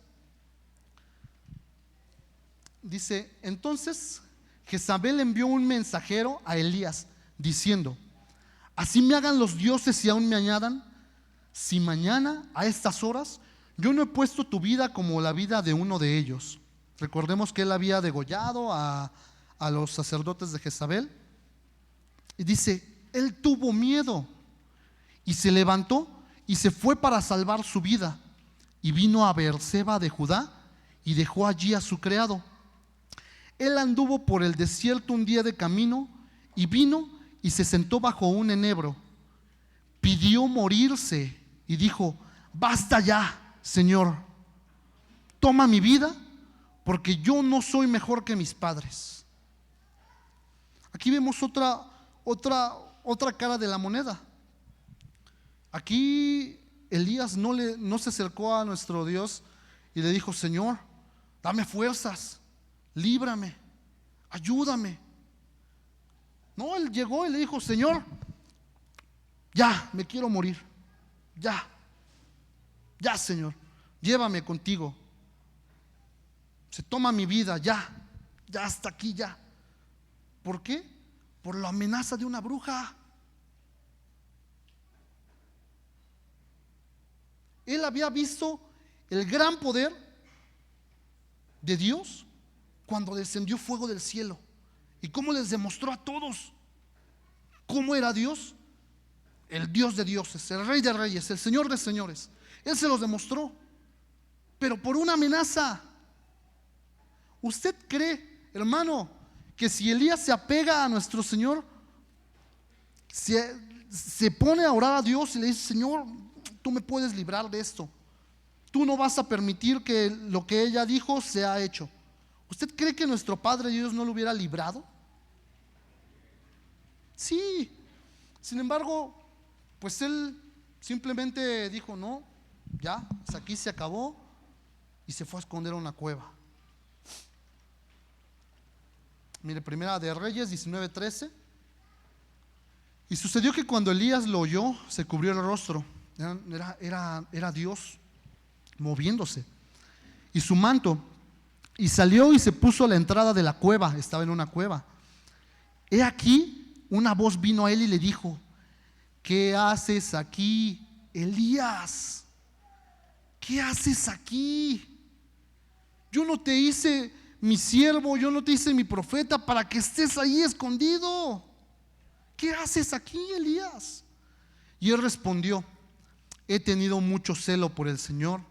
Dice, entonces Jezabel envió un mensajero a Elías diciendo, así me hagan los dioses y aún me añadan, si mañana a estas horas yo no he puesto tu vida como la vida de uno de ellos. Recordemos que él había degollado a los sacerdotes de Jezabel. Y dice, él tuvo miedo y se levantó y se fue para salvar su vida, y vino a Beerseba de Judá y dejó allí a su criado. Él anduvo por el desierto un día de camino y vino y se sentó bajo un enebro. Pidió morirse y dijo, basta ya, Señor, toma mi vida, porque yo no soy mejor que mis padres. Aquí vemos otra cara de la moneda. Aquí Elías no se acercó a nuestro Dios y le dijo, Señor, dame fuerzas, líbrame, ayúdame. No, él llegó y le dijo, Señor, ya me quiero morir, ya Señor, llévame contigo. Se toma mi vida, ya hasta aquí, ya. ¿Por qué? Por la amenaza de una bruja. Él había visto el gran poder de Dios cuando descendió fuego del cielo. ¿Y cómo les demostró a todos cómo era Dios? El Dios de dioses, el Rey de reyes, el Señor de señores. Él se los demostró, pero por una amenaza. ¿Usted cree, hermano, que si Elías se apega a nuestro Señor, se pone a orar a Dios y le dice, Señor, tú me puedes librar de esto, tú no vas a permitir que lo que ella dijo sea hecho? ¿Usted cree que nuestro Padre Dios no lo hubiera librado? Sí. Sin embargo, pues él simplemente dijo, no, ya, hasta aquí se acabó, y se fue a esconder a una cueva. Mire, Primera de Reyes 19:13. Y sucedió que cuando Elías lo oyó, se cubrió el rostro. Era Dios moviéndose. Y su manto. Y salió y se puso a la entrada de la cueva. Estaba en una cueva. He aquí, una voz vino a él y le dijo, ¿qué haces aquí, Elías? ¿Qué haces aquí? Yo no te hice mi siervo, yo no te hice mi profeta para que estés ahí escondido. ¿Qué haces aquí, Elías? Y él respondió, he tenido mucho celo por el Señor,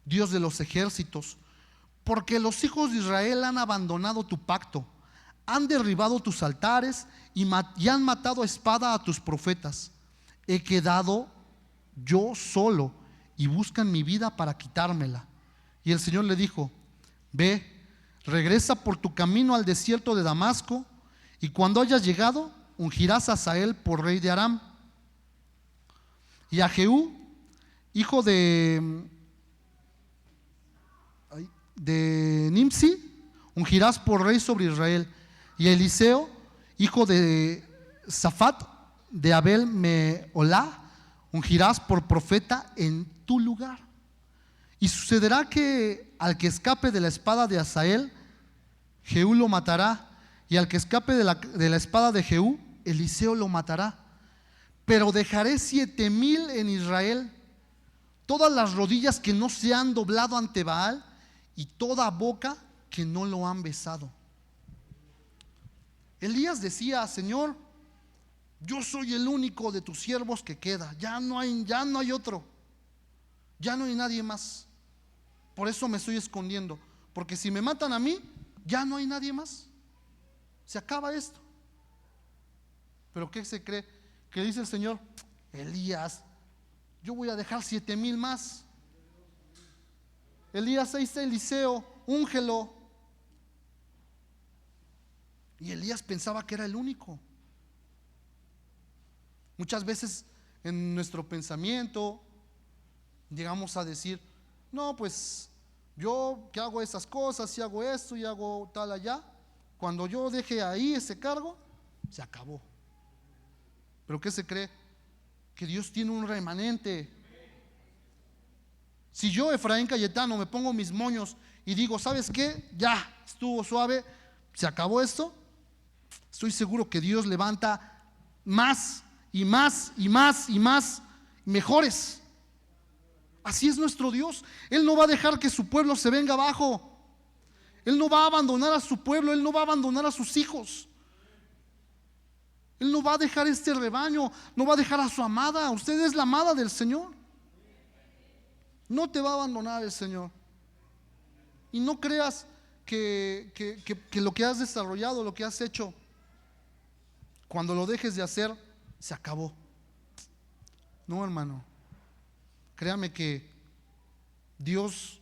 Dios de los ejércitos, porque los hijos de Israel han abandonado tu pacto, han derribado tus altares y han matado a espada a tus profetas. He quedado yo solo y buscan mi vida para quitármela. Y el Señor le dijo, ve, regresa por tu camino al desierto de Damasco, y cuando hayas llegado, ungirás a Hazael por rey de Aram. Y a Jehú, hijo de Nimsi, ungirás por rey sobre Israel. Y a Eliseo, hijo de Safat, de Abel Meolá, ungirás por profeta en tu lugar. Y sucederá que al que escape de la espada de Hazael, Jehú lo matará, y al que escape de la espada de Jehú, Eliseo lo matará. Pero dejaré 7,000 en Israel, todas las rodillas que no se han doblado ante Baal, y toda boca que no lo han besado. Elías decía, Señor, yo soy el único de tus siervos que queda, ya no hay otro, ya no hay nadie más. Por eso me estoy escondiendo, porque si me matan a mí, ya no hay nadie más, se acaba esto. Pero ¿qué se cree? Que dice el Señor, Elías, yo voy a dejar 7,000 más. Elías, ahí está Eliseo, úngelo. Y Elías pensaba que era el único. Muchas veces en nuestro pensamiento llegamos a decir: no, pues yo que hago esas cosas y hago esto y hago tal allá, cuando yo deje ahí ese cargo, se acabó. ¿Pero qué se cree? Que Dios tiene un remanente. Si yo, Efraín Cayetano, me pongo mis moños y digo: ¿sabes qué? Ya estuvo suave, se acabó esto. Estoy seguro que Dios levanta más y más y más y más mejores. Así es nuestro Dios. Él no va a dejar que su pueblo se venga abajo. Él no va a abandonar a su pueblo. Él no va a abandonar a sus hijos. Él no va a dejar este rebaño. No va a dejar a su amada. Usted es la amada del Señor. No te va a abandonar el Señor. Y no creas que lo que has desarrollado, lo que has hecho, cuando lo dejes de hacer, se acabó. No, hermano. Créame que Dios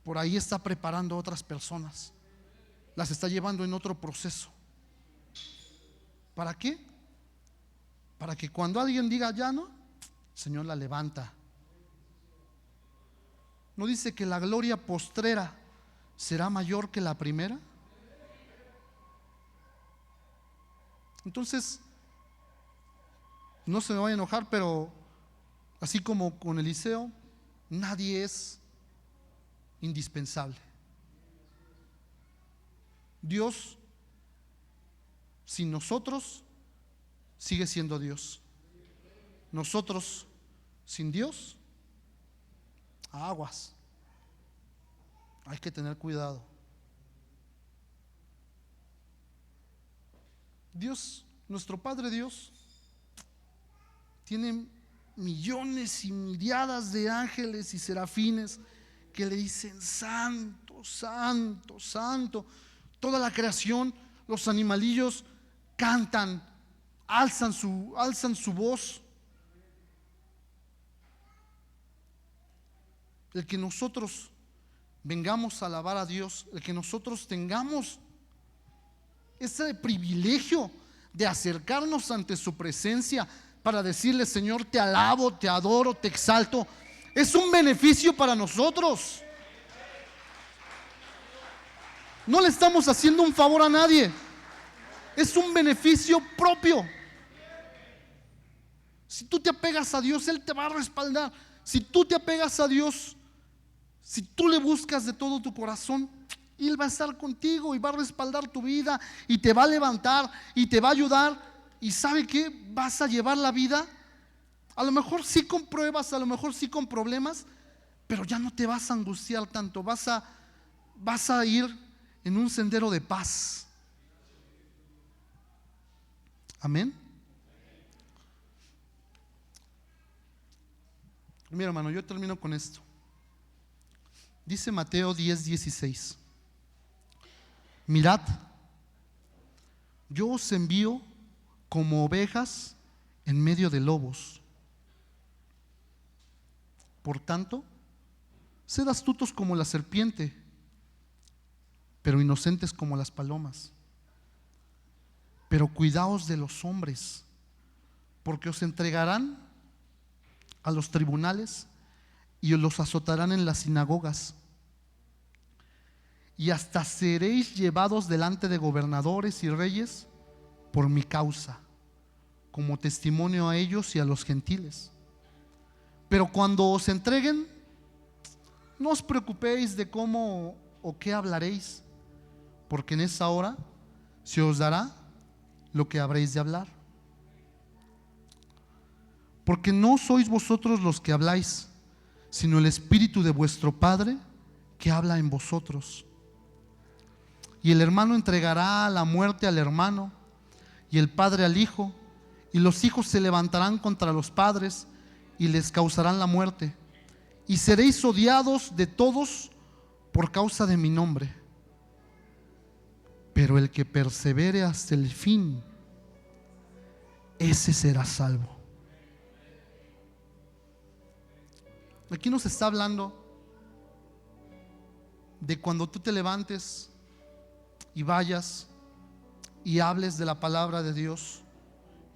por ahí está preparando a otras personas. Las está llevando en otro proceso. ¿Para qué? Para que cuando alguien diga ya no, el Señor la levanta. ¿No dice que la gloria postrera será mayor que la primera? Entonces, no se me vaya a enojar, pero así como con Eliseo, nadie es indispensable. Dios, sin nosotros, sigue siendo Dios. Nosotros, sin Dios, aguas. Hay que tener cuidado. Dios, nuestro Padre Dios, tiene millones y miriadas de ángeles y serafines que le dicen: santo, santo, santo. Toda la creación, los animalillos cantan, alzan su voz. El que nosotros vengamos a alabar a Dios, el que nosotros tengamos ese privilegio de acercarnos ante su presencia para decirle: Señor, te alabo, te adoro, te exalto, es un beneficio para nosotros. No le estamos haciendo un favor a nadie, es un beneficio propio. Si tú te apegas a Dios, Él te va a respaldar. Si tú te apegas a Dios, si tú le buscas de todo tu corazón, Él va a estar contigo y va a respaldar tu vida y te va a levantar y te va a ayudar. ¿Y sabe qué? Vas a llevar la vida, a lo mejor sí con pruebas, a lo mejor sí con problemas, pero ya no te vas a angustiar tanto. Vas a ir en un sendero de paz. Amén. Mira, hermano, yo termino con esto. Dice Mateo 10:16: mirad, yo os envío como ovejas en medio de lobos. Por tanto, sed astutos como la serpiente, pero inocentes como las palomas. Pero cuidaos de los hombres, porque os entregarán a los tribunales y os los azotarán en las sinagogas, y hasta seréis llevados delante de gobernadores y reyes por mi causa, como testimonio a ellos y a los gentiles. Pero cuando os entreguen, no os preocupéis de cómo o qué hablaréis, porque en esa hora se os dará lo que habréis de hablar. Porque no sois vosotros los que habláis, sino el Espíritu de vuestro Padre que habla en vosotros. Y el hermano entregará a la muerte al hermano, y el padre al hijo, y los hijos se levantarán contra los padres y les causarán la muerte, y seréis odiados de todos por causa de mi nombre. Pero el que persevere hasta el fin, ese será salvo. Aquí nos está hablando de cuando tú te levantes y vayas y hables de la palabra de Dios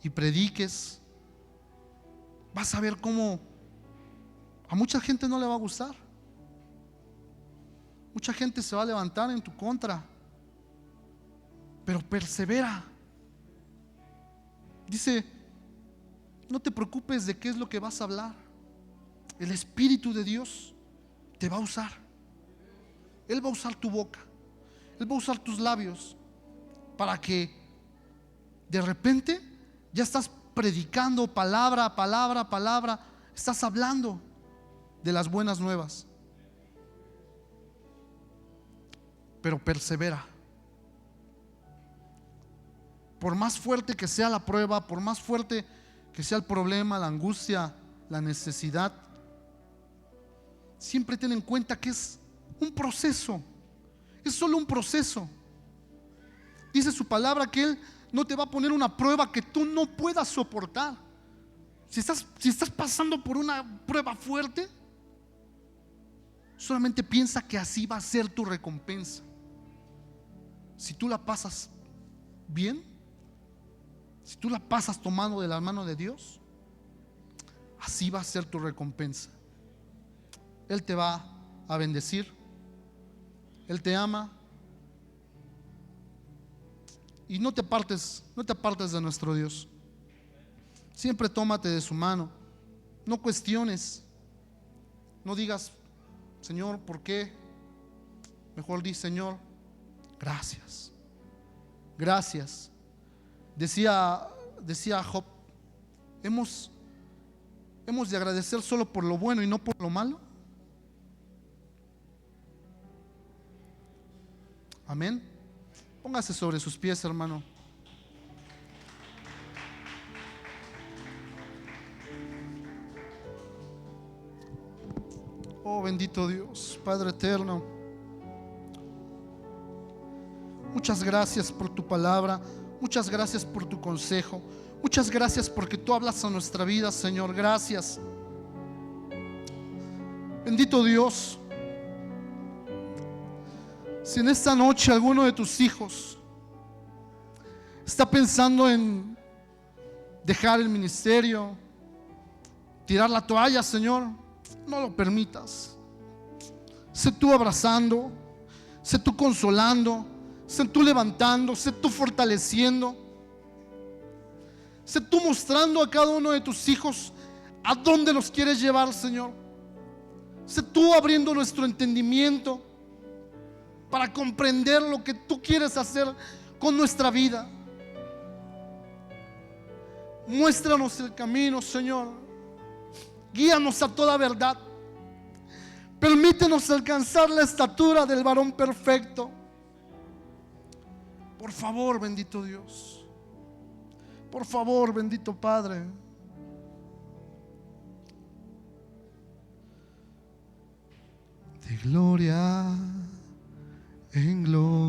y prediques, vas a ver cómo a mucha gente no le va a gustar. Mucha gente se va a levantar en tu contra, pero persevera. Dice, no te preocupes de qué es lo que vas a hablar. El Espíritu de Dios te va a usar. Él va a usar tu boca, Él va a usar tus labios, para que de repente ya estás predicando palabra a palabra, palabra. Estás hablando de las buenas nuevas. Pero persevera. Por más fuerte que sea la prueba, por más fuerte que sea el problema, la angustia, la necesidad, siempre ten en cuenta que es un proceso. Es solo un proceso. Dice su palabra que Él no te va a poner una prueba que tú no puedas soportar. Si estás pasando por una prueba fuerte, solamente piensa que así va a ser tu recompensa. Si tú la pasas bien, si tú la pasas tomando de la mano de Dios, así va a ser tu recompensa. Él te va a bendecir. Él te ama. Y no te apartes de nuestro Dios. Siempre tómate de su mano. No cuestiones. No digas, Señor, ¿por qué? Mejor di, Señor, gracias. Gracias. Decía Job, hemos de agradecer solo por lo bueno y no por lo malo. Amén. Póngase sobre sus pies, hermano. Oh, bendito Dios, Padre eterno. Muchas gracias por tu palabra. Muchas gracias por tu consejo. Muchas gracias porque tú hablas a nuestra vida, Señor. Gracias. Bendito Dios. Si en esta noche alguno de tus hijos está pensando en dejar el ministerio, tirar la toalla, Señor, no lo permitas. Sé tú abrazando, sé tú consolando, sé tú levantando, sé tú fortaleciendo, sé tú mostrando a cada uno de tus hijos a dónde los quieres llevar, Señor. Sé tú abriendo nuestro entendimiento para comprender lo que tú quieres hacer con nuestra vida. Muéstranos el camino, Señor. Guíanos a toda verdad. Permítenos alcanzar la estatura del varón perfecto. Por favor, bendito Dios. Por favor, bendito Padre. De gloria en gloria